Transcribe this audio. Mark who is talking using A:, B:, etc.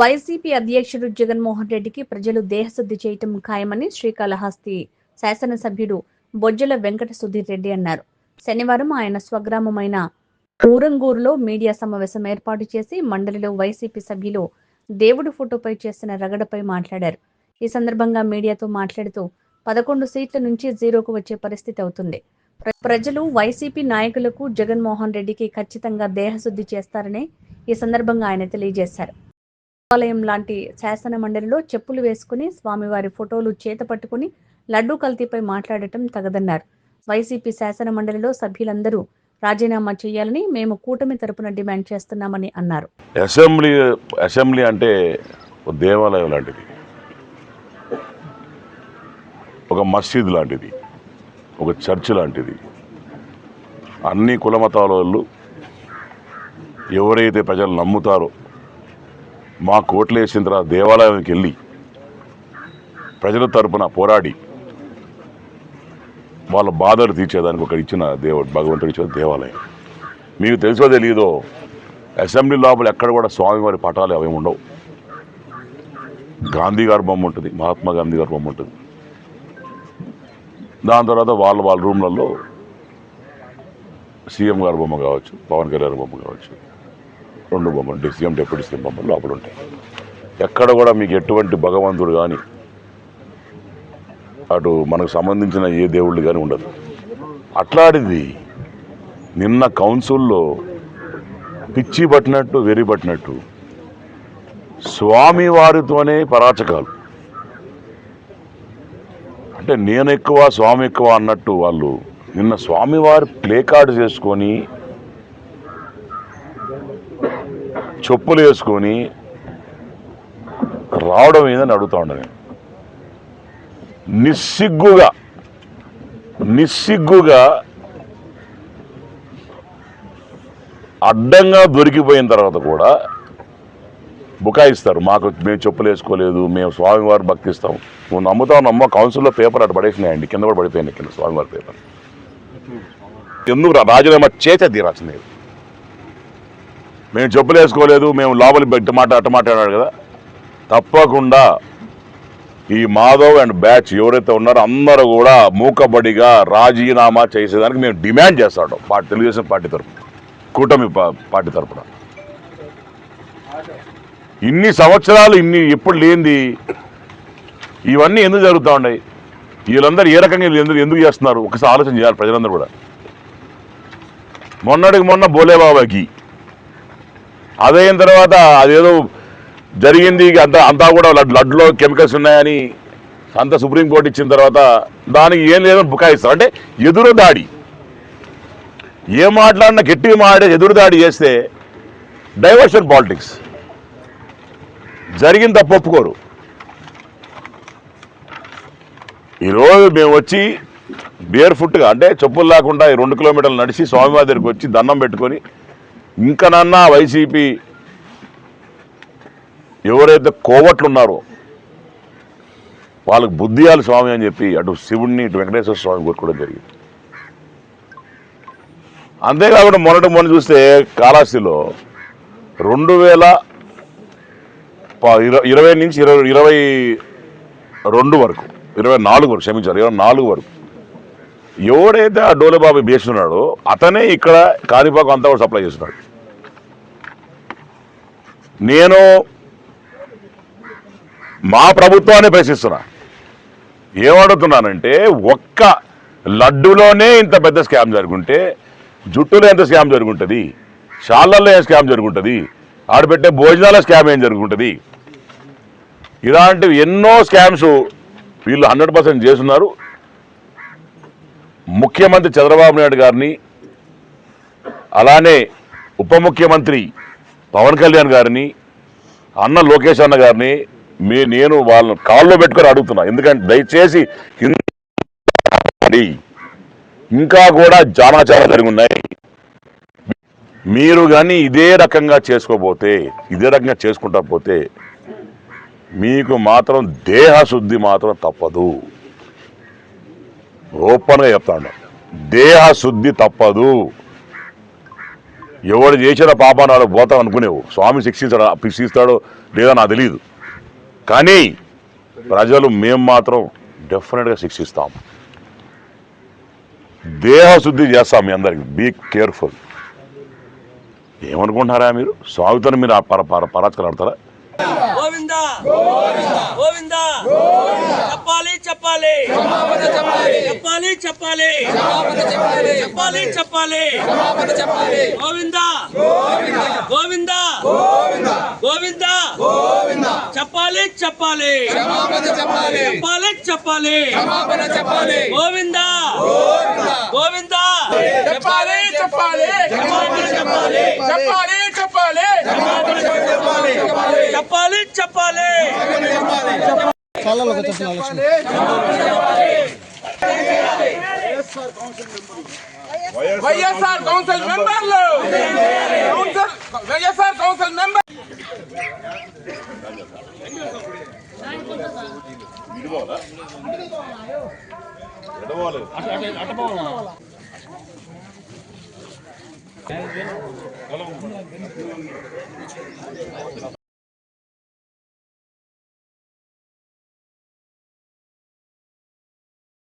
A: YCP అధ్యక్షుడు జగన్మోహన్ రెడ్డికి ప్రజలు దేహశుద్ధి చేయటం ఖాయమని శ్రీకాళహస్తి శాసనసభ్యుడు బొజ్జల వెంకట సుధీర్ రెడ్డి అన్నారు. శనివారం ఆయన స్వగ్రామమైన ఊరంగూరులో మీడియా సమావేశం ఏర్పాటు చేసి మండలిలో వైసీపీ సభ్యులు దేవుడి ఫోటోపై చేసిన రగడపై మాట్లాడారు. ఈ సందర్భంగా మీడియాతో మాట్లాడుతూ 11 సీట్ల నుంచి 0కు వచ్చే పరిస్థితి అవుతుంది. ప్రజలు వైసీపీ నాయకులకు జగన్మోహన్ రెడ్డికి ఖచ్చితంగా దేహశుద్ధి చేస్తారని ఈ సందర్భంగా ఆయన తెలియజేశారు. దేవాలయం లాంటి శాసన మండలిలో చెప్పులు వేసుకుని స్వామివారి ఫోటోలు చేత పట్టుకుని లడ్డూ కల్తీపై మాట్లాడటం తగదన్నారు. వైసీపీ శాసన మండలిలో సభ్యులందరూ రాజీనామా చేయాలని మేము కూటమి తరపున డిమాండ్ చేస్తున్నామని అన్నారు.
B: అసెంబ్లీ అంటే ఒక దేవాలయం లాంటిది, ఒక మసీద్ లాంటిది, ఒక చర్చ్ లాంటిది. అన్ని కుల మతాల వాళ్ళు ఎవరైతే ప్రజలు నమ్ముతారో మా కోట్లు వేసిన తర్వాత దేవాలయానికి వెళ్ళి ప్రజల తరపున పోరాడి వాళ్ళ బాధలు తీర్చేదానికి ఒక ఇచ్చిన భగవంతుడు ఇచ్చిన దేవాలయం. మీకు తెలుసో తెలియదో, అసెంబ్లీ లోపల ఎక్కడ కూడా స్వామివారి పటాలు అవి ఉండవు. గాంధీ గారి బొమ్మ ఉంటుంది, మహాత్మా గాంధీ గారి బొమ్మ ఉంటుంది. దాని తర్వాత వాళ్ళ రూమ్లలో సీఎం గారి బొమ్మ కావచ్చు, పవన్ కళ్యాణ్ బొమ్మ కావచ్చు, 2 బొమ్మలు సీఎం డిప్యూటీ సీఎం బొమ్మలు లోపల ఉంటాయి. ఎక్కడ కూడా మీకు ఎటువంటి భగవంతుడు కానీ అటు మనకు సంబంధించిన ఏ దేవుళ్ళు కానీ ఉండదు. అట్లాంటిది నిన్న కౌన్సిల్లో పిచ్చి పట్టినట్టు వెరి పట్టినట్టు స్వామివారితోనే పరాచకాలు. అంటే నేను ఎక్కువ స్వామి ఎక్కువ అన్నట్టు వాళ్ళు నిన్న స్వామివారి ప్లే కార్డు చేసుకొని చెప్పులు వేసుకొని రావడం ఏదని అడుగుతా ఉన్నా నేను. నిస్సిగ్గుగా అడ్డంగా దొరికిపోయిన తర్వాత కూడా బుకాయిస్తారు. మేము చెప్పులు వేసుకోలేదు, మేము స్వామివారి భక్తిస్తాం. నువ్వు నమ్ముతావు నమ్మ. కౌన్సిల్లో పేపర్ అటు పడేసినాయండి, కింద కూడా పడిపోయింది కింద స్వామివారి పేపర్. ఎందుకు రాజీనామా చేసే తీరాల్సింది. మేము చెప్పులు వేసుకోలేదు, మేము లోపలి అట్టమాట్లాడాడు కదా. తప్పకుండా ఈ మాధవ్ అండ్ బ్యాచ్ ఎవరైతే ఉన్నారో అందరూ కూడా మూకబడిగా రాజీనామా చేసేదానికి మేము డిమాండ్ చేస్తాడు. తెలుగుదేశం పార్టీ తరఫున, కూటమి పార్టీ తరఫున. ఇన్ని సంవత్సరాలు ఎప్పుడు లేనిది ఇవన్నీ ఎందుకు జరుగుతూ ఉన్నాయి? వీళ్ళందరూ ఏ రకంగా ఎందుకు చేస్తున్నారు ఒకసారి ఆలోచన చేయాలి ప్రజలందరూ కూడా. మొన్నటికి మొన్న బోలేబాబాకి అదైన తర్వాత అదేదో జరిగింది, అంతా కూడా లడ్డులో కెమికల్స్ ఉన్నాయని అంతా సుప్రీంకోర్టు ఇచ్చిన తర్వాత దానికి ఏం లేదని బుకాయిస్తారు. అంటే ఎదురు దాడి, ఏం మాట్లాడినా గట్టిగా మాట్లాడే ఎదురు దాడి చేస్తే డైవర్షన్ పాలిటిక్స్ జరిగిన తప్పు ఒప్పుకోరు. ఈరోజు మేము వచ్చి బేర్ ఫుట్గా అంటే చెప్పులు లేకుండా 2 కిలోమీటర్లు నడిచి స్వామివారి దగ్గరికి వచ్చి దండం పెట్టుకొని ఇంకనన్నా వైసీపీ ఎవరైతే కోవట్లు ఉన్నారో వాళ్ళకి బుద్ధియాలు స్వామి అని చెప్పి అటు శివుడిని ఇటు వెంకటేశ్వర స్వామి కోరుకోవడం జరిగింది. అంతేకాకుండా మొన్న చూస్తే కాళహస్తిలో 2020 నుంచి 2022 వరకు 24 వరకు క్షమించారు 24 వరకు ఎవడైతే ఆ డోలేబాబు వేస్తున్నాడో అతనే ఇక్కడ కాణిపాకం అంతా కూడా సప్లై చేస్తున్నాడు. నేను మా ప్రభుత్వాన్ని ప్రశ్నిస్తున్నా. ఏమడుగుతున్నానంటే, ఒక్క లడ్డులోనే ఇంత పెద్ద స్కామ్ జరుగుంటే జుట్టులో ఎంత స్కామ్ జరుగుంటుంది, షాళ్ళల్లో ఏం స్కామ్ జరుగుంటుంది, ఆడబెట్టే భోజనాల స్కామ్ ఏం జరుగుంటుంది. ఇలాంటివి ఎన్నో స్కామ్స్ వీళ్ళు 100% చేస్తున్నారు. ముఖ్యమంత్రి చంద్రబాబు నాయుడు గారిని, అలానే ఉప ముఖ్యమంత్రి పవన్ కళ్యాణ్ గారిని, అన్న లోకేష్ అన్న గారిని నేను వాళ్ళని కాల్లో పెట్టుకొని అడుగుతున్నా. ఎందుకంటే దయచేసి ఇంకా కూడా చాలా జరిగి ఉన్నాయి. మీరు కానీ ఇదే రకంగా చేసుకుంటా పోతే మీకు మాత్రం దేహశుద్ధి మాత్రం తప్పదు. ఓపెన్గా చెప్తాను, దేహశుద్ధి తప్పదు. ఎవడు చేసిన పాపాన్ని వాళ్ళు పోతాం అనుకునేవు. స్వామి శిక్షిస్తాడో లేదా నాకు తెలియదు, కానీ ప్రజలు మేము మాత్రం డెఫినెట్గా శిక్షిస్తాం. దేహశుద్ధి చేస్తాం. మీ అందరికి బీ కేర్ఫుల్. ఏమనుకుంటున్నారా మీరు? స్వామితో మీరు పరాచకాలు ఆడతారా?
C: గోవిందా గోవిందా చెప్పాలి చెప్పాలి చెప్పాలి చెప్పాలి చెప్పాలి చెప్పాలి గోవిందా గోవిందా గోవిందా చెప్పాలి చెప్పాలి చెప్పాలి చెప్పాలి గోవిందా గోవిందా చెప్పాలి చెప్పాలి చెప్పాలి చెప్పాలి చెప్పాలి చెప్పాలి చెప్పాలి వైఎస్ఆర్ కౌన్సిల్ మెంబర్లు వైఎస్ఆర్ కౌన్సిల్ మెంబర్